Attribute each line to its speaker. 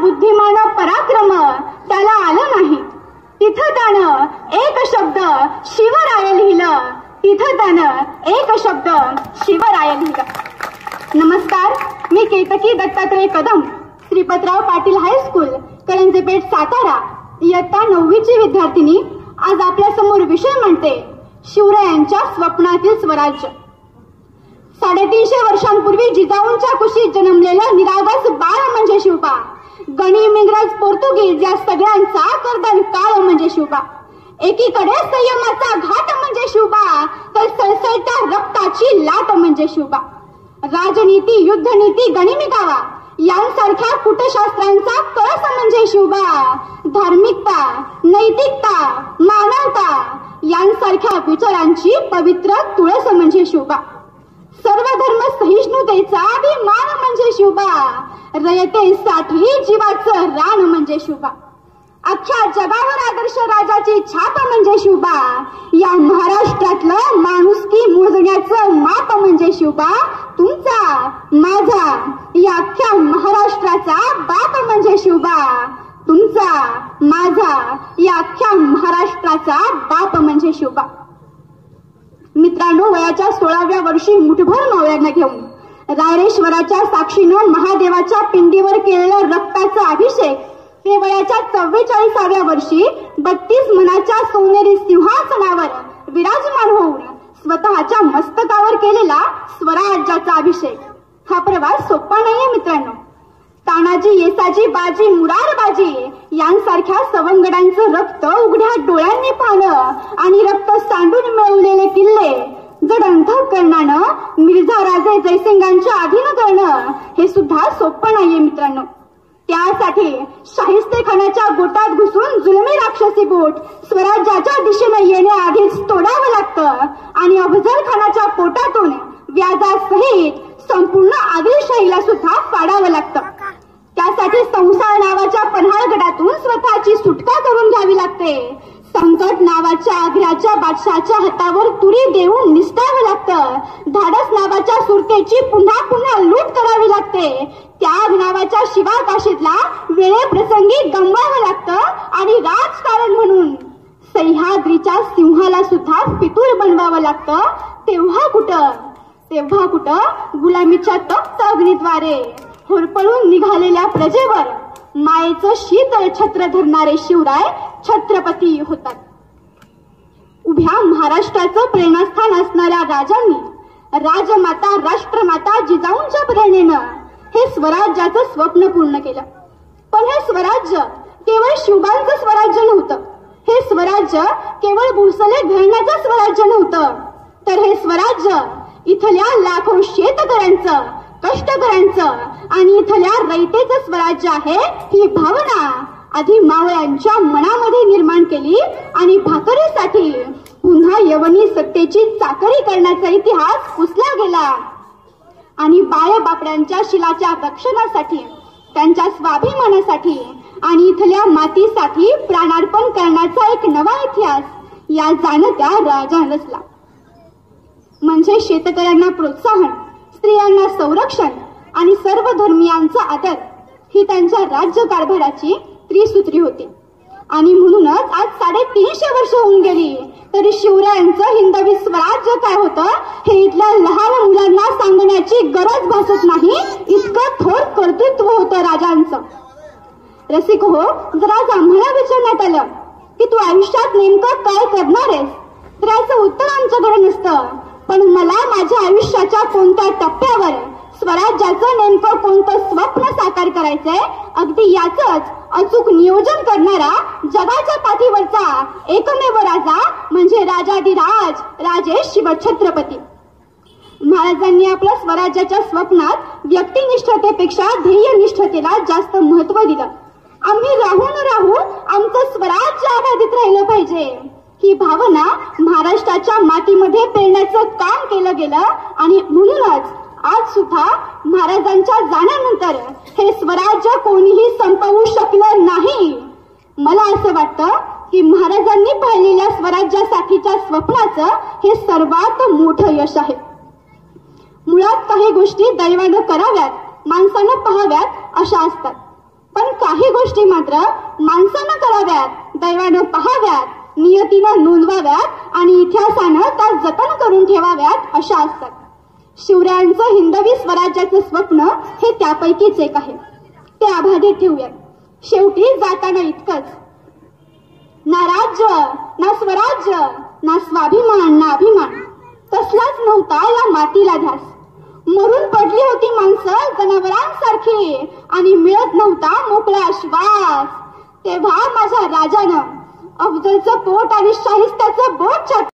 Speaker 1: बुद्धिमान पराक्रम त्याला आलं नाही. तिथं त्यानं एक शब्द शिवराय लिहिलं. तिथं त्यानं एक शब्द शिवराय लिहिलं. नमस्कार, मी केतकी दत्तात्रय कदम, श्रीपतराव पाटील हायस्कूल, करंजेपेठ, सातारा, इयत्ता 9वीची विद्यार्थिनी. आज आपल्या समोर विषय म्हणते शिवरायांच्या स्वप्नातील स्वराज्य. 350 वर्षांपूर्वी जिजाऊंच्या कुशीत जन्मलेलं निरागस बाळ म्हणजे शिवबा. गणिम, इंग्रज, पोर्तुगीज या सगळ्यांचा करदन काळ म्हणजे शिवबा. एकीकडे संयमाचा घाट म्हणजे शिवबा, तर सळसळत्या रक्ताची लाट म्हणजे शिवबा. राजनीती, युद्धनीती, गनिमी कावा यांसारख्या कुटशास्त्रांचा कळस म्हणजे शिवबा. धार्मिकता, नैतिकता, मानवता यांसारख्या विचारांची पवित्र तुळस म्हणजे शिवबा. सर्व धर्म सहिष्णुतेचा अभिमान म्हणजे शिवबा. रयतेसाठी जीवाचं रान म्हणजे शिवबा. अख्ख्या जगावर आदर्श राजाची छाप म्हणजे शिवबा. या महाराष्ट्रातलं माणुसकी मोजण्याचं माप म्हणजे शिवबा. तुमचा, माझा, या अख्ख्या महाराष्ट्राचा बाप म्हणजे शिवबा. तुमचा, माझा, या अख्ख्या महाराष्ट्राचा बाप म्हणजे शिवबा. मित्रांनो, वयाच्या 16व्या वर्षी मुठभर नवऱ्यांना घेऊन रायरेश्वराच्या साक्षीनं महादेवाच्या पिंडीवर केलेलं रक्ताचा अभिषेक ते वयाच्या 44व्या वर्षी 32 मनाच्या सोनेरी सिंहासनावर विराजमान होऊन स्वतःच्या मस्तकावर केलेला स्वराज्याचा अभिषेक हा प्रवास सोपा नाहीये मित्रांनो. तानाजी, येसाजी, बाजी, मुरारबाजी यांसारख्या सवंगडांचं रक्त उघड्या डोळ्यांनी पाहणं आणि रक्त सांडून मिळवलेले किल्ले जडंतकरणानं मिर्झा राजे जयसिंगांच्या अधीन करणं हे सुद्धा सोपं नाहीये मित्रांनो. त्यासाठी शाहिस्तेखानाच्या गोटात घुसून जुलमी राक्षसी बोट स्वराज्याच्या दिशेने येण्याआधीच तोडावं लागतं आणि अफजल खानाच्या पोटातून व्याजासहित संपूर्ण आदिलशाहीला सुद्धा फाडावं लागतं. त्यासाठी संसार नावाच्या पन्हाळगडातून स्वतःची सुटका करून घ्यावी लागते. संकट नावाच्या आग्र्याच्या बादशाच्या हातावर तुरी देऊन निसटावं लागतं. धाडस नावाच्या सुरतेची पुन्हा पुन्हा लूट करावी लागते. त्याग नावाच्या शिवाकाशीतला वेळेप्रसंगी गमवावं लागतं आणि राजकारण म्हणून सह्याद्रीच्या सिंहाला सुद्धा फितूर बनवावं लागतं. तेव्हा कुठं गुलामीच्या तप्त अग्नीद्वारे होरपळून निघालेल्या प्रजेवर मायेचं शीतळ छत्र धरणारे शिवराय छत्रपती होतात. उभ्या महाराष्ट्राचं प्रेरणास्थान असणाऱ्या राजांनी राजमाता, राष्ट्रमाता जिजाऊंच्या प्रेरणेनं हे स्वराज्याचं स्वप्न पूर्ण केलं. पण हे स्वराज्य केवळ शिवबांचं स्वराज्य नव्हतं. हे स्वराज्य केवळ भोसले घराण्याचं स्वराज्य नव्हतं, तर हे स्वराज्य इथल्या लाखो शेतकऱ्यांचं, कष्टकऱ्यांचं आणि इथल्या रयतेचं स्वराज्य आहे. ही भावना आधी मावळ्यांच्या मनामध्ये निर्माण केली आणि भाकरीसाठी पुन्हा यवनी सत्तेची चाकरी करण्याचा इतिहास पुसला गेला आणि बाळबापड्यांच्या शिलाच्या रक्षणासाठी, त्यांच्या स्वाभिमानासाठी आणि इथल्या मातीसाठी प्राणार्पण करण्याचा एक नवा इतिहास या जाणत्या राजानं रचला. म्हणजे शेतकऱ्यांना प्रोत्साहन, स्त्रियांना संरक्षण आणि सर्व धर्मियांचा आदर ही त्यांच्या राज्य कारभाराची त्रिसूत्री होती. आणि म्हणूनच आज 350 वर्ष होऊन गेली तरी शिवरायांचं हिंदवी स्वराज्य काय होतं हे इथल्या लहान मुलांना सांगण्याची गरज भासत नाही. इतकं थोर कर्तृत्व होतं राजांचं. रसिक हो, जर आज आम्हाला विचारण्यात आलं की तू आयुष्यात नेमकं काय करणार आहेस, तर याचं उत्तर आमच्याकडे नसतं. पण मला माझ्या आयुष्याच्या कोणत्या टप्प्यावर स्वराज्याचं नेमकं कोणतं स्वप्न साकार करायचंय, अगदी याचंच अचूक नियोजन करणारा जगाच्या पाठीवरचा एकमेव राजा म्हणजे राजाधिराज राजे शिवछत्रपती. महाराजांनी आपल्या स्वराज्याच्या स्वप्नात व्यक्तिनिष्ठतेपेक्षा ध्येयनिष्ठतेला जास्त महत्व दिलं. आम्ही राहू आमचं स्वराज्य अबाधित राहिलं पाहिजे ही भावना महाराष्ट्राच्या मातीमध्ये पेरण्याचं काम केलं गेलं आणि म्हणूनच आज सुद्धा महाराजांच्या जाण्यानंतर हे स्वराज्य कोणीही संपवू शकलं नाही. मला असं वाटतं की महाराजांनी पाहिलेल्या स्वराज्यासाठीच्या स्वप्नाचं हे सर्वात मोठं यश आहे. मुळात काही गोष्टी दैवानं कराव्यात, माणसानं पाहाव्यात अशा असतात. पण काही गोष्टी मात्र माणसानं कराव्यात, दैवानं पाहाव्यात, नियतीनं नोंदवाव्यात आणि इतिहासानं त्या जतन करून ठेवाव्यात अशा असतात. शिवरायांचं हिंदवी स्वराज्याचं स्वप्न हे त्यापैकीच एक आहे. ते आभाधी ठेवूयात. शेवटी जाताना इतकंच, ना राज्य ना स्वराज्य ना स्वाभिमान ना अभिमान, तसलाच नव्हता या मातीला ध्यास. मरून पडली होती माणसं जनावरांसारखी आणि मिळत नव्हता मोकळा श्वास. तेव्हा माझ्या राजानं अफजलचं पोट आणि शाहिस्त्याचं बोट